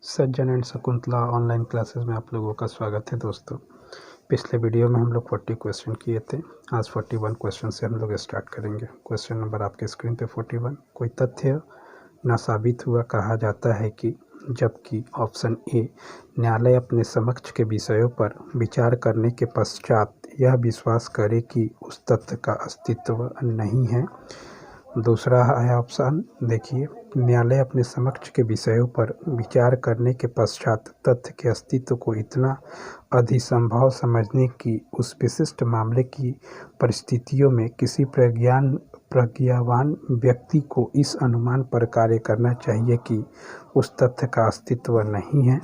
Sajjan and Shakuntala online classes में आप लोगों का स्वागत है दोस्तों। पिछले वीडियो में हम लोग 40 क्वेश्चन किए थे। आज 41 क्वेश्चन से हम लोग स्टार्ट करेंगे। क्वेश्चन नंबर आपके स्क्रीन पे 41। कोई तथ्य ना साबित हुआ कहा जाता है कि जबकि ऑप्शन ए न्यायालय अपने समक्ष के विषयों पर विचार करने के पश्चात यह विश्वास करे कि उस तथ्य का अस्तित्व नहीं है। दूसरा है ऑप्शन, देखिए, न्यायालय अपने समक्ष के विषयों पर विचार करने के पश्चात तथ्य के अस्तित्व को इतना अधिसंभव समझने की उस विशिष्ट मामले की परिस्थितियों में किसी प्रज्ञावान व्यक्ति को इस अनुमान पर कार्य करना चाहिए कि उस तथ्य का अस्तित्व नहीं है।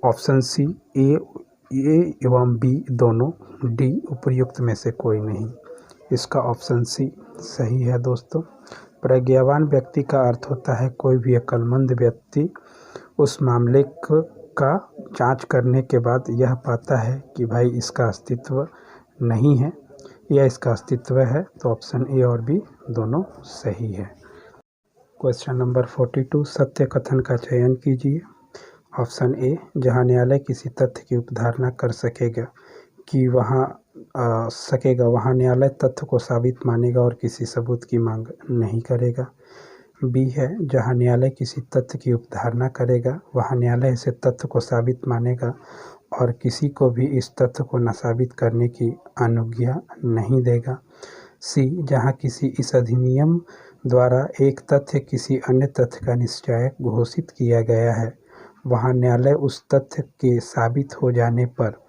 ऑप्शन सी ए एवं बी दोनों, डी उपर्युक्त में से कोई नहीं। इसका ऑप्शन सी सही है दोस्तों। प्रज्ञावान व्यक्ति का अर्थ होता है कोई भी अक्लमंद व्यक्ति उस मामले का जांच करने के बाद यह पाता है कि भाई इसका अस्तित्व नहीं है या इसका अस्तित्व है। तो ऑप्शन ए और बी दोनों सही है। क्वेश्चन नंबर 42, सत्य कथन का चयन कीजिए। ऑप्शन ए, जहां न्यायालय किसी तथ्य की उपधारणा कर सकेगा वहां न्यायालय तथ्य को साबित मानेगा और किसी सबूत की मांग नहीं करेगा। बी है, जहां न्यायालय किसी तथ्य की उपधारणा करेगा वहां न्यायालय इसे तथ्य को साबित मानेगा और किसी को भी इस तथ्य को न साबित करने की अनुज्ञा नहीं देगा। सी, जहां किसी इस अधिनियम द्वारा एक तथ्य किसी अन्य तथ्य का निश्चायक घोषित किया गया है वहां न्यायालय उस तथ्य के साबित हो जाने पर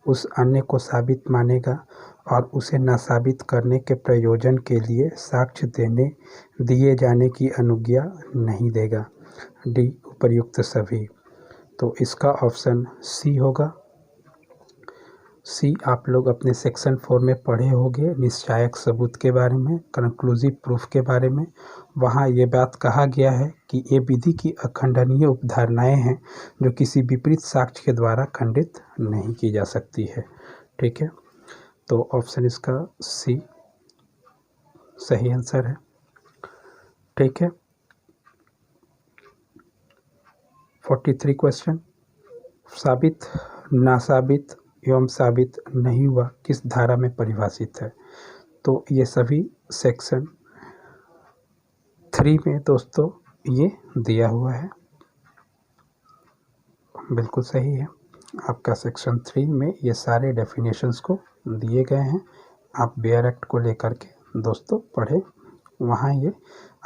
उस अन्य को साबित मानेगा और उसे न साबित करने के प्रयोजन के लिए साक्ष्य दिए जाने की अनुज्ञा नहीं देगा। डी उपर्युक्त सभी। तो इसका ऑप्शन सी होगा। सी आप लोग अपने सेक्शन 4 में पढ़े होंगे निश्चायक सबूत के बारे में, कंक्लूसिव प्रूफ के बारे में। वहाँ ये बात कहा गया है कि ये विधि की अखंडनीय उपधारणाएं हैं जो किसी विपरीत साक्ष्य के द्वारा खंडित नहीं की जा सकती है। ठीक है, तो ऑप्शन इसका सी सही आंसर है। ठीक है, 43 क्वेश्चन, साबित, नासाबित एवं साबित नहीं हुआ किस धारा में परिभाषित है। तो ये सभी सेक्शन 3 में दोस्तों ये दिया हुआ है। बिल्कुल सही है, आपका सेक्शन 3 में ये सारे डेफिनेशंस को दिए गए हैं। आप बेयर एक्ट को लेकर के दोस्तों पढ़े, वहाँ ये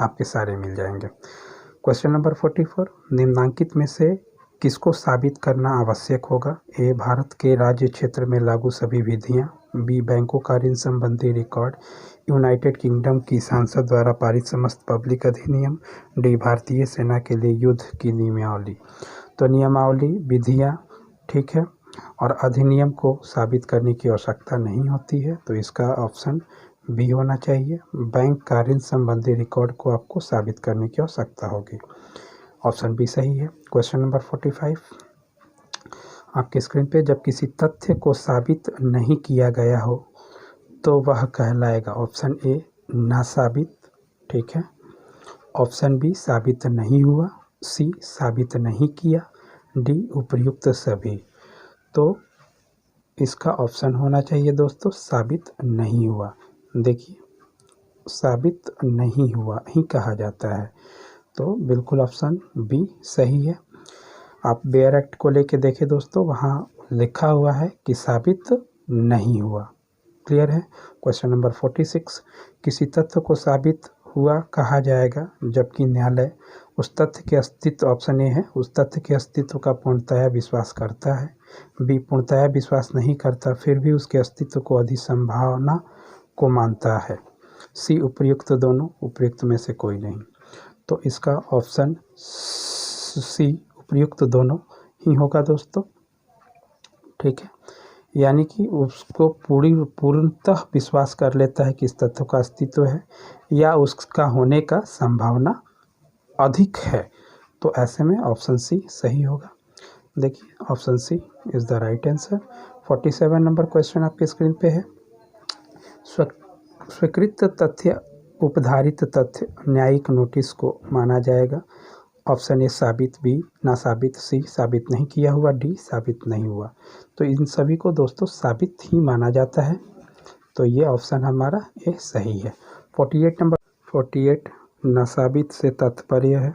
आपके सारे मिल जाएंगे। क्वेश्चन नंबर 44, निम्नांकित में से किसको साबित करना आवश्यक होगा। ए, भारत के राज्य क्षेत्र में लागू सभी विधियां। बी, बैंकों का ऋण संबंधी रिकॉर्ड। यूनाइटेड किंगडम की संसद द्वारा पारित समस्त पब्लिक अधिनियम। डी, भारतीय सेना के लिए युद्ध की नियमावली। तो नियमावली, विधियां, ठीक है, और अधिनियम को साबित करने की आवश्यकता नहीं होती है। तो इसका ऑप्शन बी होना चाहिए। बैंक का ऋण संबंधी रिकॉर्ड को आपको साबित करने की आवश्यकता होगी। ऑप्शन बी सही है। क्वेश्चन नंबर 45 आपके स्क्रीन पे, जब किसी तथ्य को साबित नहीं किया गया हो तो वह कहलाएगा। ऑप्शन ए नासाबित, ठीक है। ऑप्शन बी साबित नहीं हुआ। सी साबित नहीं किया। डी उपर्युक्त सभी। तो इसका ऑप्शन होना चाहिए दोस्तों साबित नहीं हुआ। देखिए, साबित नहीं हुआ ही कहा जाता है, तो बिल्कुल ऑप्शन बी सही है। आप बेयर एक्ट को लेके देखें दोस्तों, वहाँ लिखा हुआ है कि साबित नहीं हुआ। क्लियर है। क्वेश्चन नंबर 46, किसी तथ्य को साबित हुआ कहा जाएगा जबकि न्यायालय उस तथ्य के अस्तित्व, ऑप्शन ए है, उस तथ्य के अस्तित्व का पूर्णतया विश्वास करता है। बी, पूर्णतया विश्वास नहीं करता फिर भी उसके अस्तित्व को अधिसंभावना को मानता है। सी, उपर्युक्त दोनों, उपर्युक्त में से कोई नहीं। तो इसका ऑप्शन सी उपर्युक्त दोनों ही होगा दोस्तों। ठीक है, यानी कि उसको पूर्णतः विश्वास कर लेता है कि इस तथ्य का अस्तित्व है या उसका होने का संभावना अधिक है। तो ऐसे में ऑप्शन सी सही होगा। देखिए, option C is the right answer. 47 number question आपके स्क्रीन पे है। स्वीकृत तथ्य उपधारित तथ्य न्यायिक नोटिस को माना जाएगा। ऑप्शन ए साबित, बी ना साबित, सी साबित नहीं किया हुआ, डी साबित नहीं हुआ। तो इन सभी को दोस्तों साबित ही माना जाता है। तो ये ऑप्शन हमारा ए सही है। 48 नंबर 48 ना साबित से तात्पर्य है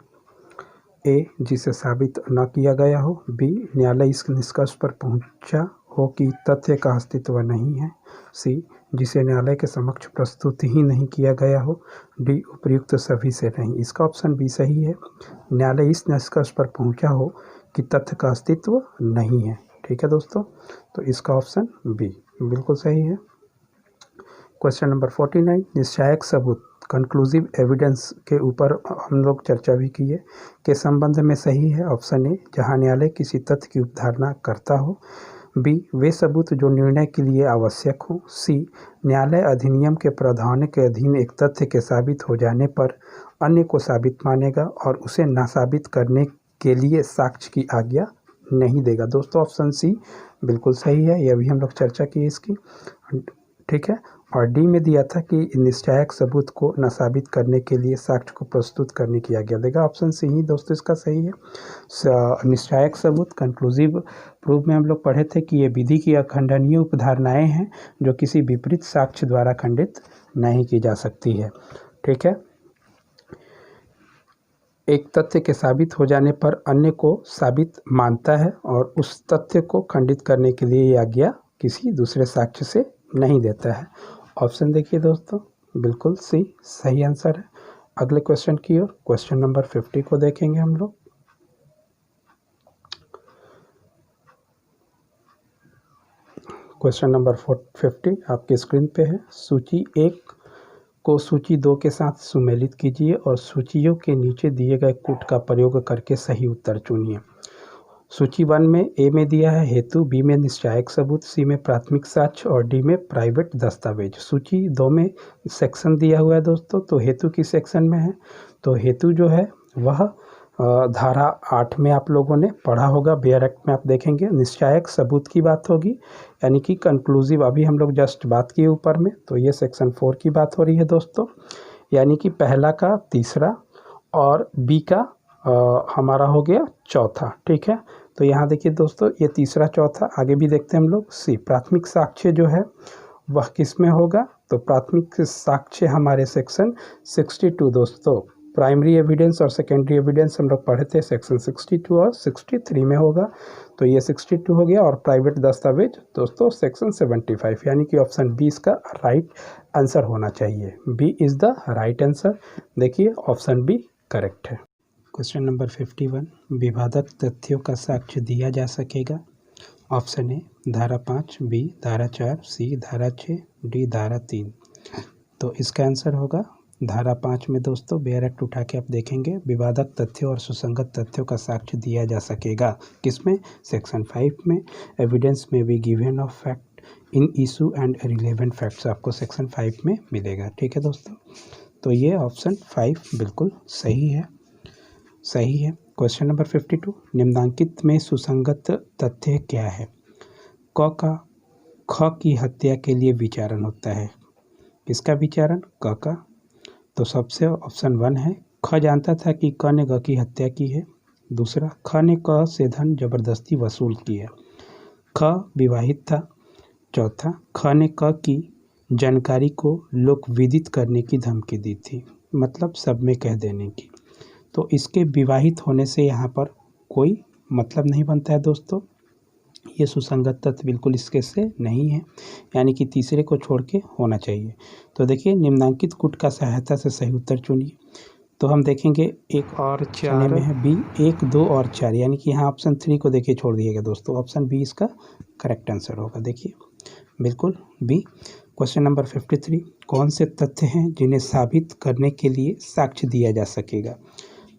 ए जिसे साबित न किया गया हो, बी न्यायालय इस निष्कर्ष पर पहुंचा हो कि तथ्य का अस्तित्व नहीं है, सी जिसे न्यायालय के समक्ष प्रस्तुत ही नहीं किया गया हो, डी उपयुक्त सभी से नहीं। इसका ऑप्शन बी सही है। न्यायालय इस निष्कर्ष पर पहुंचा हो कि तथ्य का अस्तित्व नहीं है। ठीक है दोस्तों, तो इसका ऑप्शन बी बिल्कुल सही है। क्वेश्चन नंबर 49 निश्चायक सबूत कंक्लूसिव एविडेंस के ऊपर हम लोग चर्चा भी की है के संबंध में सही है। ऑप्शन ए जहां न्यायालय किसी तथ्य की उपधारणा करता हो, बी वे सबूत जो निर्णय के लिए आवश्यक हो, सी न्यायालय अधिनियम के प्रावधान के अधीन एक तथ्य के साबित हो जाने पर अन्य को साबित मानेगा और उसे नासाबित करने के लिए साक्ष्य की आज्ञा नहीं देगा। दोस्तों ऑप्शन सी बिल्कुल सही है, यह भी हम लोग चर्चा की इसकी। ठीक है, और डी में दिया था कि निश्चायक सबूत को न साबित करने के लिए साक्ष्य को प्रस्तुत करने की आज्ञा देगा। ऑप्शन सी ही दोस्तों इसका सही है। निश्चायक सबूत कंक्लूसिव प्रूफ में हम लोग पढ़े थे कि ये विधि की अखंडनीय उपधारणाएं हैं जो किसी विपरीत साक्ष्य द्वारा खंडित नहीं की जा सकती है। ठीक है, एक तथ्य के साबित हो जाने पर अन्य को साबित मानता है और उस तथ्य को खंडित करने के लिए यह आज्ञा किसी दूसरे साक्ष्य से नहीं देता है। ऑप्शन देखिए दोस्तों, बिल्कुल सी सही आंसर है। अगले क्वेश्चन की ओर, क्वेश्चन नंबर 50 को देखेंगे हम लोग। क्वेश्चन नंबर 50 आपकी स्क्रीन पे है। सूची 1 को सूची 2 के साथ सुमेलित कीजिए और सूचियों के नीचे दिए गए कूट का प्रयोग करके सही उत्तर चुनिए। सूची 1 में ए में दिया है हेतु, बी में निश्चायक सबूत, सी में प्राथमिक साक्ष्य और डी में प्राइवेट दस्तावेज। सूची 2 में सेक्शन दिया हुआ है दोस्तों, तो हेतु किस सेक्शन में है? तो हेतु जो है वह धारा 8 में आप लोगों ने पढ़ा होगा, बेयर एक्ट में आप देखेंगे निश्चायक सबूत की बात होगी, यानी कि कंक्लूसिव अभी हम लोग जस्ट बात किए ऊपर में, तो ये सेक्शन 4 की बात हो रही है दोस्तों, यानी कि पहला का तीसरा और बी का हमारा हो गया चौथा। ठीक है, तो यहाँ देखिए दोस्तों ये तीसरा चौथा, आगे भी देखते हैं हम लोग। सी प्राथमिक साक्ष्य जो है वह किस में होगा? तो प्राथमिक साक्ष्य हमारे सेक्शन 62 दोस्तों, प्राइमरी एविडेंस और सेकेंडरी एविडेंस हम लोग पढ़े थे, सेक्शन 62 और 63 में होगा, तो ये 62 हो गया। और प्राइवेट दस्तावेज दोस्तों सेक्शन 75, यानी कि ऑप्शन बी इसका राइट आंसर होना चाहिए। B is the right answer. देखिए ऑप्शन बी करेक्ट है। क्वेश्चन नंबर 51 विवादक तथ्यों का साक्ष्य दिया जा सकेगा। ऑप्शन ए धारा 5, बी धारा 4, सी धारा 6, डी धारा 3। तो इसका आंसर होगा धारा 5 में दोस्तों। बेयर एक्ट उठा के आप देखेंगे, विवादक तथ्यों और सुसंगत तथ्यों का साक्ष्य दिया जा सकेगा। किसमें? सेक्शन 5 में। एविडेंस में be given of fact in issue and relevant facts आपको सेक्शन 5 में मिलेगा। ठीक है दोस्तों, तो ये ऑप्शन 5 बिल्कुल सही है, सही है। क्वेश्चन नंबर 52 निम्नांकित में सुसंगत तथ्य क्या है? ख की हत्या के लिए विचारण होता है। किसका विचारण? क का। तो सबसे ऑप्शन 1 है, ख जानता था कि क ने ग की हत्या की है। दूसरा, ख ने क से धन जबरदस्ती वसूल किया। ख विवाहित था। चौथा, ख ने क की जानकारी को लोक विदित करने की धमकी दी थी, मतलब सब में कह देने की। तो इसके विवाहित होने से यहाँ पर कोई मतलब नहीं बनता है दोस्तों, ये सुसंगत तथ्य बिल्कुल इसके से नहीं है, यानी कि तीसरे को छोड़ के होना चाहिए। तो देखिए निम्नांकित कूट का सहायता से सही उत्तर चुनिए। तो हम देखेंगे 1 और 4 में है बी, 1, 2 और 4, यानी कि यहाँ ऑप्शन 3 को देखिए छोड़ दिएगा दोस्तों। ऑप्शन बी इसका करेक्ट आंसर होगा, देखिए बिल्कुल बी। क्वेश्चन नंबर 53 कौन से तथ्य हैं जिन्हें साबित करने के लिए साक्ष्य दिया जा सकेगा?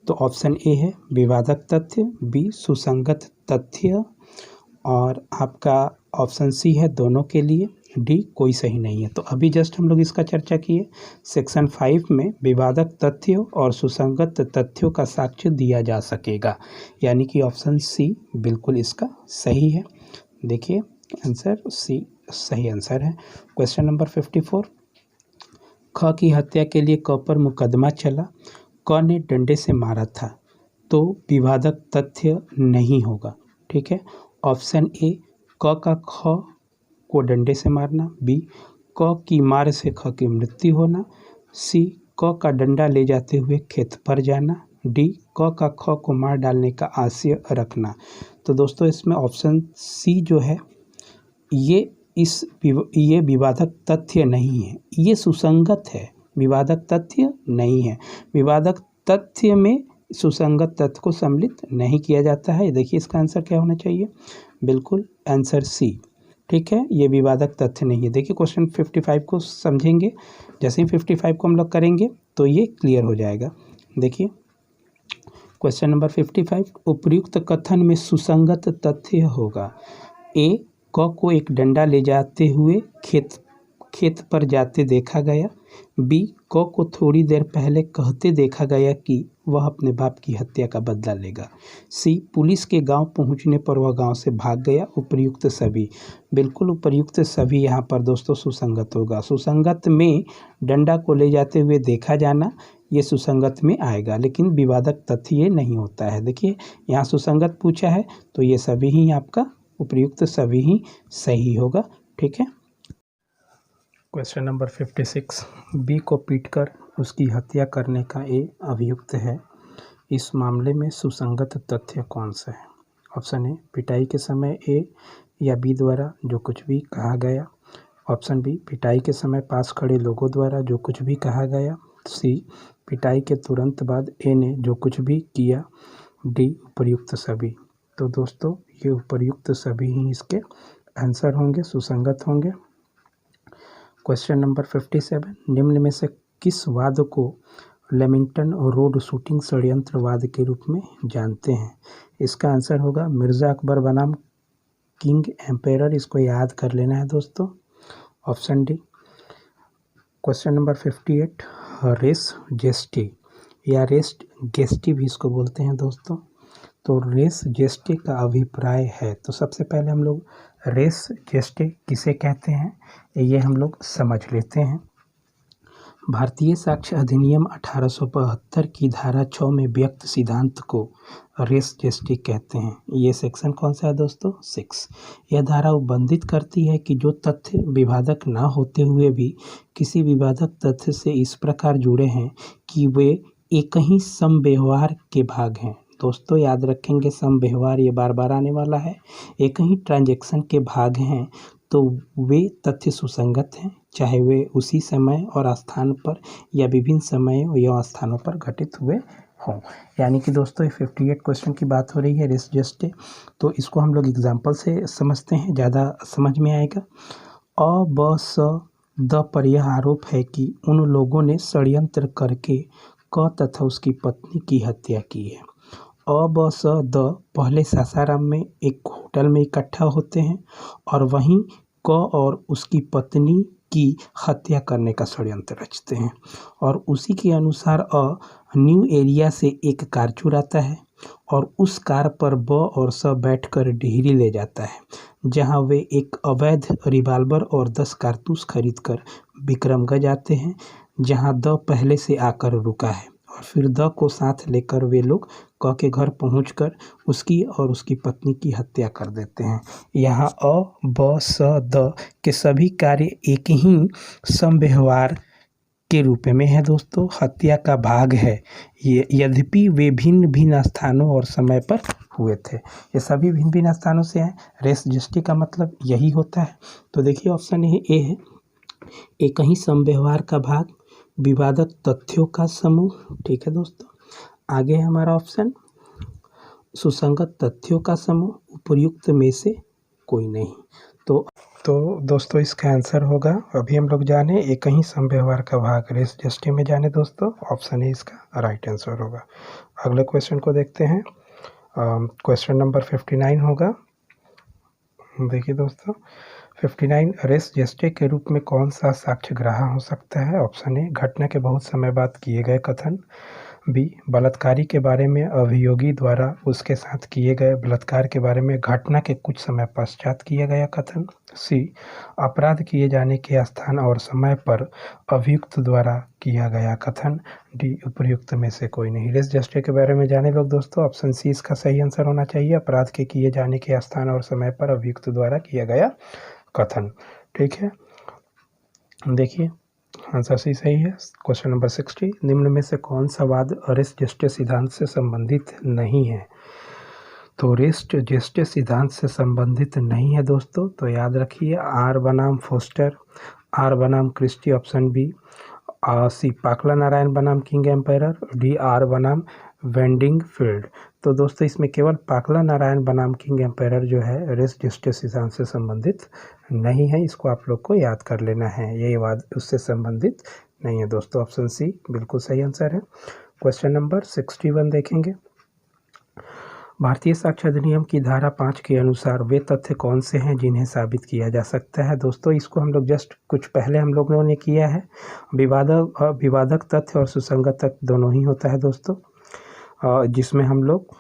तो ऑप्शन ए है विवादक तथ्य, बी सुसंगत तथ्य और आपका ऑप्शन सी है दोनों के लिए, डी कोई सही नहीं है। तो अभी जस्ट हम लोग इसका चर्चा किए, सेक्शन 5 में विवादक तथ्यों और सुसंगत तथ्यों का साक्ष्य दिया जा सकेगा, यानी कि ऑप्शन सी बिल्कुल इसका सही है। देखिए आंसर सी सही आंसर है। क्वेश्चन नंबर 54 ख की हत्या के लिए क पर मुकदमा चला, क ने डंडे से मारा था, तो विवादक तथ्य नहीं होगा। ठीक है, ऑप्शन ए क का ख को डंडे से मारना, बी क की मार से ख की मृत्यु होना, सी क का डंडा ले जाते हुए खेत पर जाना, डी क का ख को मार डालने का आशय रखना। तो दोस्तों इसमें ऑप्शन सी जो है ये विवादक तथ्य नहीं है, ये सुसंगत है, विवादक तथ्य नहीं है। विवादक तथ्य में सुसंगत तथ्य को सम्मिलित नहीं किया जाता है। देखिए इसका आंसर क्या होना चाहिए, बिल्कुल आंसर सी। ठीक है, ये विवादक तथ्य नहीं है। देखिए क्वेश्चन 55 को समझेंगे, जैसे ही 55 को हम लोग करेंगे तो ये क्लियर हो जाएगा। देखिए क्वेश्चन नंबर 55, उपयुक्त कथन में सुसंगत तथ्य होगा। ए क को एक डंडा ले जाते हुए खेत पर जाते देखा गया, बी क को थोड़ी देर पहले कहते देखा गया कि वह अपने बाप की हत्या का बदला लेगा, सी पुलिस के गांव पहुंचने पर वह गांव से भाग गया। उपर्युक्त सभी, बिल्कुल उपर्युक्त सभी यहाँ पर दोस्तों सुसंगत होगा। सुसंगत में डंडा को ले जाते हुए देखा जाना ये सुसंगत में आएगा, लेकिन विवादक तथ्य ये नहीं होता है। देखिए यहाँ सुसंगत पूछा है तो ये सभी ही आपका उपर्युक्त सभी ही सही होगा। ठीक है, क्वेश्चन नंबर 56, बी को पीटकर उसकी हत्या करने का ए अभियुक्त है। इस मामले में सुसंगत तथ्य कौन सा है? ऑप्शन ए पिटाई के समय ए या बी द्वारा जो कुछ भी कहा गया, ऑप्शन बी पिटाई के समय पास खड़े लोगों द्वारा जो कुछ भी कहा गया, सी पिटाई के तुरंत बाद ए ने जो कुछ भी किया, डी उपर्युक्त सभी। तो दोस्तों ये उपर्युक्त सभी ही इसके आंसर होंगे, सुसंगत होंगे। क्वेश्चन नंबर 57, निम्न में से किस वाद को लेमिंगटन रोड शूटिंग षड्यंत्रवाद के रूप में जानते हैं? इसका आंसर होगा मिर्ज़ा अकबर बनाम किंग एम्पेरर। इसको याद कर लेना है दोस्तों, ऑप्शन डी। क्वेश्चन नंबर 58, रेस जेस्टी या रेस गेस्टी भी इसको बोलते हैं दोस्तों। तो रेस जेस्टे का अभिप्राय है, तो सबसे पहले हम लोग रेस जेस्टे किसे कहते हैं ये हम लोग समझ लेते हैं। भारतीय साक्ष्य अधिनियम 1872 की धारा 6 में व्यक्त सिद्धांत को रेस जेस्टी कहते हैं। ये सेक्शन कौन सा है दोस्तों? 6। यह धारा उपबंधित करती है कि जो तथ्य विवादक ना होते हुए भी किसी विवादक तथ्य से इस प्रकार जुड़े हैं कि वे एक ही समव्यवहार के भाग हैं। दोस्तों याद रखेंगे, समव्यवहार ये बार बार आने वाला है, एक ही ट्रांजैक्शन के भाग हैं, तो वे तथ्य सुसंगत हैं, चाहे वे उसी समय और स्थान पर या विभिन्न समयों या स्थानों पर घटित हुए हों। यानी कि दोस्तों 58 क्वेश्चन की बात हो रही है रेस जेस्टे, तो इसको हम लोग एग्जाम्पल से समझते हैं, ज़्यादा समझ में आएगा। अ ब स द पर यह आरोप है कि उन लोगों ने षड्यंत्र करके क तथा उसकी पत्नी की हत्या की है। अ ब स द पहले सासाराम में एक होटल में इकट्ठा होते हैं और वहीं क और उसकी पत्नी की हत्या करने का षड्यंत्र रचते हैं, और उसी के अनुसार न्यू एरिया से एक कार चुराता है और उस कार पर ब और स बैठकर डिहरी ले जाता है, जहां वे एक अवैध रिवाल्वर और 10 कारतूस खरीदकर विक्रमगंज आते हैं, जहां द पहले से आकर रुका है, और फिर द को साथ लेकर वे लोग क के घर पहुंचकर उसकी और उसकी पत्नी की हत्या कर देते हैं। यहाँ अ ब स द के सभी कार्य एक ही समव्यवहार के रूप में है दोस्तों, हत्या का भाग है ये, यद्यपि वे भिन्न भिन्न स्थानों और समय पर हुए थे। ये सभी भिन्न भिन्न स्थानों से हैं। रेस जेस्टी का मतलब यही होता है। तो देखिए ऑप्शन ए है, एक ही समव्यवहार का भाग, विवादक तथ्यों का समूह। ठीक है दोस्तों, आगे हमारा ऑप्शन सुसंगत तथ्यों का समूह, उपर्युक्त में से कोई नहीं। तो दोस्तों इसका आंसर होगा, अभी हम लोग जाने एक ही समव्यवहार का भाग, रेस जेस्टी में जाने दोस्तों, ऑप्शन ए इसका राइट आंसर होगा। अगले क्वेश्चन को देखते हैं, क्वेश्चन नंबर 59 होगा। देखिए दोस्तों 59, रेस जेस्टे के रूप में कौन सा साक्ष्य ग्राह्य हो सकता है? ऑप्शन ए घटना के बहुत समय बाद किए गए कथन, बी, बलात्कारी के बारे में अभियोगी द्वारा उसके साथ किए गए बलात्कार के बारे में घटना के कुछ समय पश्चात किया गया कथन। सी, अपराध किए जाने के स्थान और समय पर अभियुक्त द्वारा किया गया कथन। डी, उपयुक्त में से कोई नहीं। रेस जस्टिस के बारे में जाने लोग दोस्तों, ऑप्शन सी इसका सही आंसर होना चाहिए, अपराध के किए जाने के स्थान और समय पर अभियुक्त द्वारा किया गया कथन। ठीक है, देखिए आंसर सी सही है। क्वेश्चन नंबर 60, निम्न में से कौन सा वाद रेस जस्टिस सिद्धांत से संबंधित नहीं है? तो रेस जस्टिस सिद्धांत से संबंधित नहीं है दोस्तों, तो याद रखिए आर बनाम फोस्टर, आर बनाम क्रिस्टी ऑप्शन बी, सी पाकला नारायण बनाम किंग एम्पायर, डी आर बनाम वेंडिंग फील्ड। तो दोस्तों इसमें केवल पाकला नारायण बनाम किंग एम्पायर जो है रेस जस्टिस सिद्धांत से संबंधित नहीं है, इसको आप लोग को याद कर लेना है, ये वाद उससे संबंधित नहीं है दोस्तों। ऑप्शन सी बिल्कुल सही आंसर है। क्वेश्चन नंबर 61 देखेंगे, भारतीय साक्ष्य अधिनियम की धारा 5 के अनुसार वे तथ्य कौन से हैं जिन्हें साबित किया जा सकता है? दोस्तों इसको हम लोग जस्ट कुछ पहले हम लोगों ने किया है। विवादक तथ्य और सुसंगत तथ्य दोनों ही होता है दोस्तों, जिसमें हम लोग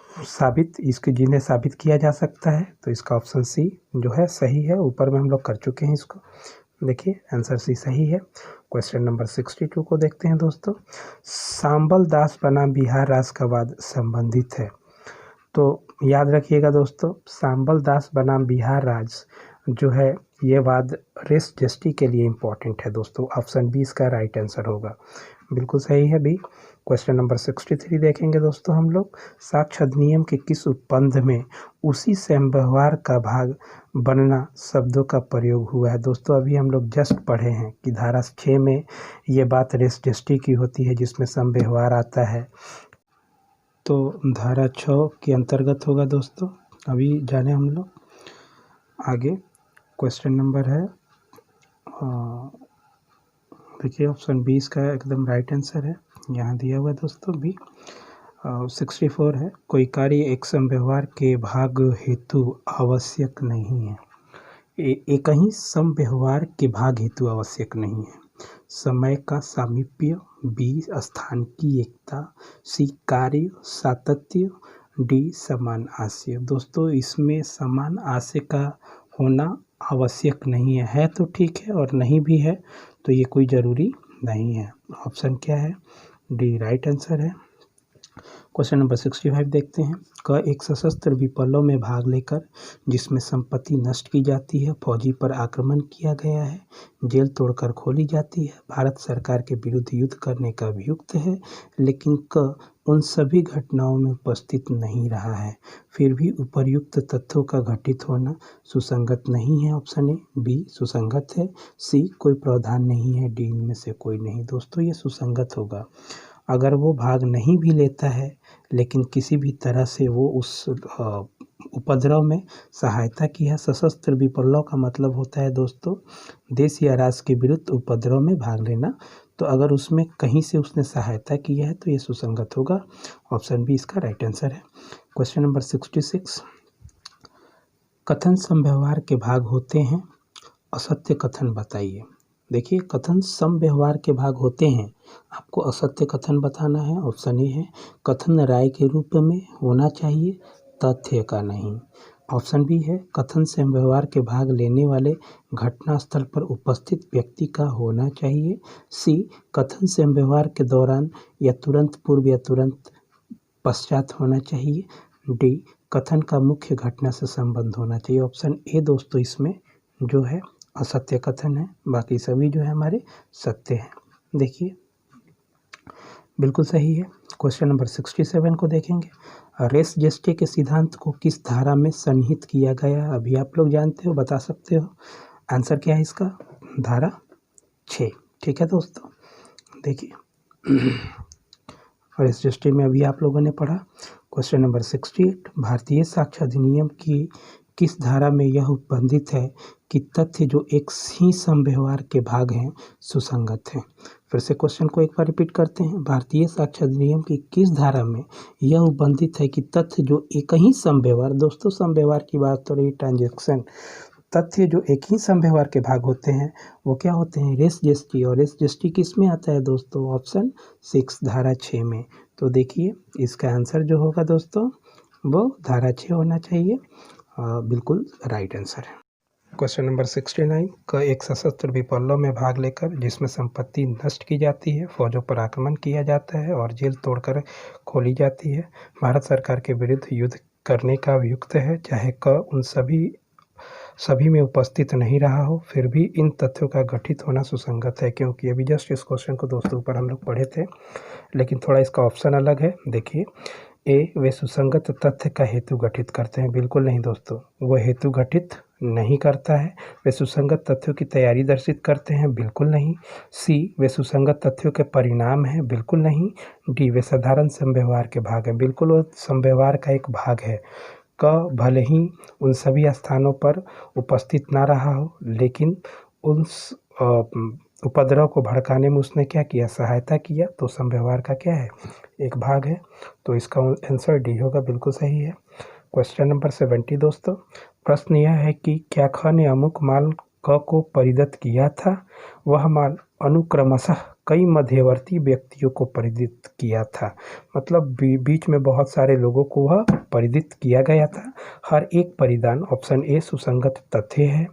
इसके जिन्हें साबित किया जा सकता है, तो इसका ऑप्शन सी जो है सही है। ऊपर में हम लोग कर चुके हैं इसको, देखिए आंसर सी सही है। क्वेश्चन नंबर 62 को देखते हैं दोस्तों, सांबल दास बनाम बिहार राज्य का वाद संबंधित है। तो याद रखिएगा दोस्तों, सांबल दास बनाम बिहार राज्य जो है ये वाद रेस जस्टिस के लिए इम्पोर्टेंट है दोस्तों। ऑप्शन बी इसका राइट आंसर होगा, बिल्कुल सही है बी। क्वेश्चन नंबर 63 देखेंगे दोस्तों हम लोग, साक्ष्य अधिनियम के किस उपबंध में उसी समव्यवहार का भाग बनना शब्दों का प्रयोग हुआ है? दोस्तों अभी हम लोग जस्ट पढ़े हैं कि धारा 6 में ये बात रेस जस्टिस की होती है जिसमें समव्यवहार आता है, तो धारा 6 के अंतर्गत होगा दोस्तों। अभी जाने हम लोग आगे। क्वेश्चन नंबर है देखिए ऑप्शन बी इसका एकदम राइट आंसर है, यहाँ दिया हुआ है दोस्तों बी। 64 है, कोई कार्य एक समव्यवहार के भाग हेतु आवश्यक नहीं है। एक ही समव्यवहार के भाग हेतु आवश्यक नहीं है। समय का सामीप्य, बी स्थान की एकता, सी कार्य सातत्य, डी समान आशय। दोस्तों इसमें समान आशय का होना आवश्यक नहीं है तो ठीक है, और नहीं भी है तो ये कोई ज़रूरी नहीं है। ऑप्शन क्या है? डी राइट आंसर है। क्वेश्चन नंबर 65 देखते हैं, क एक सशस्त्र विप्लव में भाग लेकर जिसमें संपत्ति नष्ट की जाती है, फौजी पर आक्रमण किया गया है, जेल तोड़कर खोली जाती है, भारत सरकार के विरुद्ध युद्ध करने का अभियुक्त है, लेकिन क उन सभी घटनाओं में उपस्थित नहीं रहा है, फिर भी उपर्युक्त तथ्यों का घटित होना सुसंगत नहीं है। ऑप्शन ए बी सुसंगत है, सी कोई प्रावधान नहीं है, डी इनमें से कोई नहीं। दोस्तों ये सुसंगत होगा। अगर वो भाग नहीं भी लेता है लेकिन किसी भी तरह से वो उस उपद्रव में सहायता की है। सशस्त्र विप्लव का मतलब होता है दोस्तों देश या राज्य के विरुद्ध उपद्रव में भाग लेना, तो अगर उसमें कहीं से उसने सहायता की है तो ये सुसंगत होगा। ऑप्शन बी इसका राइट आंसर है। क्वेश्चन नंबर 66, कथन समव्यवहार के भाग होते हैं, असत्य कथन बताइए। देखिए कथन समव्यवहार के भाग होते हैं, आपको असत्य कथन बताना है। ऑप्शन ए है कथन राय के रूप में होना चाहिए, तथ्य का नहीं। ऑप्शन बी है कथन समव्यवहार के भाग लेने वाले घटनास्थल पर उपस्थित व्यक्ति का होना चाहिए। सी कथन समव्यवहार के दौरान या तुरंत पूर्व या तुरंत पश्चात होना चाहिए। डी कथन का मुख्य घटना से संबंध होना चाहिए। ऑप्शन ए दोस्तों इसमें जो है असत्य कथन है, बाकी सभी जो है हमारे सत्य हैं। देखिए बिल्कुल सही है। क्वेश्चन नंबर 67 को देखेंगे, रेस जस्टिस के सिद्धांत को किस धारा में सन्निहित किया गया? अभी आप लोग जानते हो, बता सकते हो। आंसर क्या है इसका? धारा 6। ठीक है दोस्तों, देखिए रेस जस्टिस में अभी आप लोगों ने पढ़ा। क्वेश्चन नंबर 68, भारतीय साक्ष्य अधिनियम की किस धारा में यह उपबंधित है कि तथ्य जो एक ही समव्यवहार के भाग हैं सुसंगत हैं? फिर से क्वेश्चन को एक बार रिपीट करते हैं, भारतीय साक्ष्य अधिनियम की किस धारा में यह उपबंधित है कि तथ्य जो एक ही समव्यवहार, दोस्तों समव्यवहार की बात हो रही, ट्रांजैक्शन, तथ्य जो एक ही समव्यवहार के भाग होते हैं वो क्या होते हैं? रेस जस्टिस। और रेस जस्टिस किस में आता है दोस्तों? ऑप्शन 6 धारा 6 में। तो देखिए इसका आंसर जो होगा दोस्तों वो धारा 6 होना चाहिए। बिल्कुल राइट आंसर है। क्वेश्चन नंबर 69 का एक सशस्त्र विप्लव में भाग लेकर जिसमें संपत्ति नष्ट की जाती है, फौजों पर आक्रमण किया जाता है और जेल तोड़कर खोली जाती है, भारत सरकार के विरुद्ध युद्ध करने का युक्त है, चाहे क उन सभी में उपस्थित नहीं रहा हो, फिर भी इन तथ्यों का गठित होना सुसंगत है। क्योंकि अभी जस्ट इस क्वेश्चन को दोस्तों ऊपर हम लोग पढ़े थे, लेकिन थोड़ा इसका ऑप्शन अलग है। देखिए, ए वे सुसंगत तथ्य का हेतु गठित करते हैं। बिल्कुल नहीं दोस्तों, वो हेतु गठित नहीं करता है। वे सुसंगत तथ्यों की तैयारी दर्शित करते हैं। बिल्कुल नहीं। सी वे सुसंगत तथ्यों के परिणाम हैं। बिल्कुल नहीं। डी वे साधारण समव्यवहार के भाग हैं। बिल्कुल वो समव्यवहार का एक भाग है। क भले ही उन सभी स्थानों पर उपस्थित ना रहा हो, लेकिन उन उपद्रव को भड़काने में उसने क्या किया, सहायता किया, तो समव्यवहार का क्या है, एक भाग है। तो इसका आंसर डी होगा, बिल्कुल सही है। क्वेश्चन नंबर 70 दोस्तों, प्रश्न यह है कि क्या ख ने अमुक माल क को परिदत्त किया था, वह माल अनुक्रमशः कई मध्यवर्ती व्यक्तियों को परिदत्त किया था। मतलब बीच में बहुत सारे लोगों को वह परिदत्त किया गया था। हर एक परिधान ऑप्शन ए सुसंगत तथ्य है,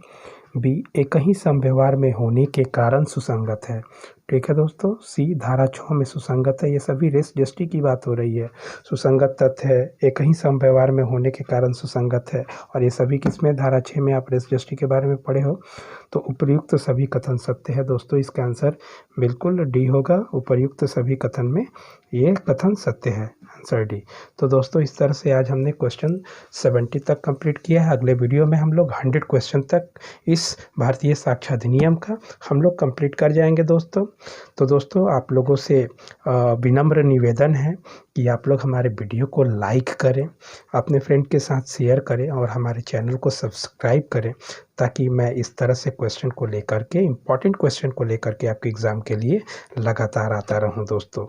बी एक ही समव्यवहार में होने के कारण सुसंगत है। ठीक है दोस्तों, सी धारा 6 में सुसंगत है। ये सभी रेस जस्टी की बात हो रही है। सुसंगत तथ्य है, एक ही समव्यवहार में होने के कारण सुसंगत है, और ये सभी किसमें, धारा 6 में आप रेस जस्टी के बारे में पढ़े हो। तो उपर्युक्त सभी कथन सत्य है दोस्तों। इसका आंसर बिल्कुल डी होगा। उपर्युक्त सभी कथन में ये कथन सत्य है, आंसर डी। तो दोस्तों इस तरह से आज हमने क्वेश्चन 70 तक कंप्लीट किया है। अगले वीडियो में हम लोग 100 क्वेश्चन तक इस भारतीय साक्ष्य अधिनियम का हम लोग कंप्लीट कर जाएंगे दोस्तों। तो दोस्तों आप लोगों से विनम्र निवेदन है कि आप लोग हमारे वीडियो को लाइक करें, अपने फ्रेंड के साथ शेयर करें और हमारे चैनल को सब्सक्राइब करें, ताकि मैं इस तरह से क्वेश्चन को लेकर के, इम्पॉर्टेंट क्वेश्चन को लेकर के आपके एग्ज़ाम के लिए लगातार आता रहूं दोस्तों।